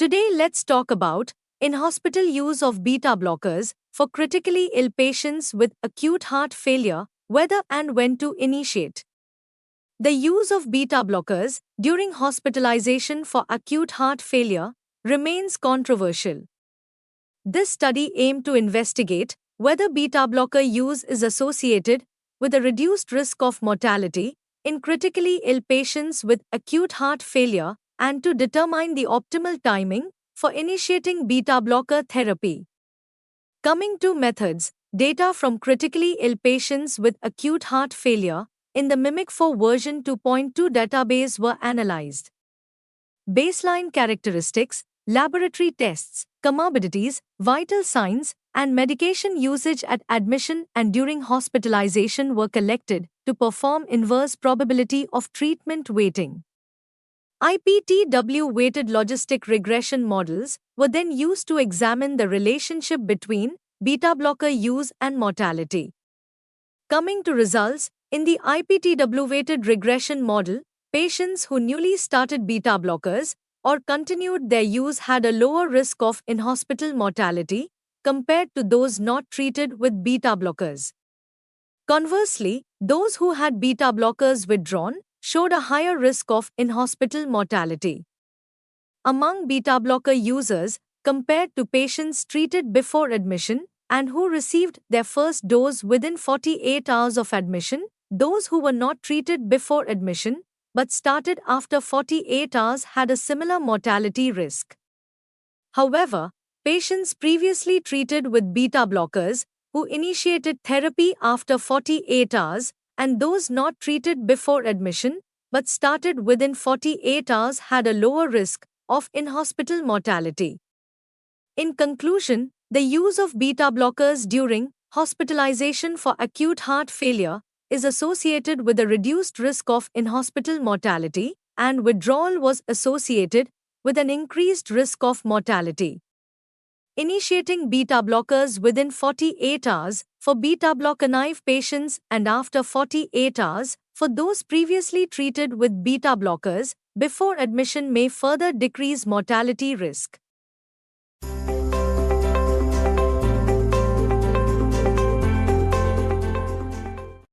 Today, let's talk about in-hospital use of beta blockers for critically ill patients with acute heart failure, whether and when to initiate. The use of beta blockers during hospitalization for acute heart failure remains controversial. This study aimed to investigate whether beta blocker use is associated with a reduced risk of mortality in critically ill patients with acute heart failure and to determine the optimal timing for initiating beta blocker therapy. Coming to methods, data from critically ill patients with acute heart failure in the MIMIC4 version 2.2 database were analyzed. Baseline characteristics, laboratory tests, comorbidities, vital signs, and medication usage at admission and during hospitalization were collected to perform inverse probability of treatment weighting. IPTW weighted logistic regression models were then used to examine the relationship between beta blocker use and mortality. Coming to results, in the IPTW weighted regression model, patients who newly started beta blockers or continued their use had a lower risk of in-hospital mortality compared to those not treated with beta blockers. Conversely, those who had beta blockers withdrawn showed a higher risk of in-hospital mortality. Among beta blocker users, compared to patients treated before admission and who received their first dose within 48 hours of admission, those who were not treated before admission but started after 48 hours had a similar mortality risk. However, patients previously treated with beta blockers who initiated therapy after 48 hours and those not treated before admission but started within 48 hours had a lower risk of in-hospital mortality. In conclusion, the use of beta blockers during hospitalization for acute heart failure is associated with a reduced risk of in-hospital mortality, and withdrawal was associated with an increased risk of mortality. Initiating beta blockers within 48 hours for beta blocker-naive patients and after 48 hours for those previously treated with beta blockers before admission may further decrease mortality risk.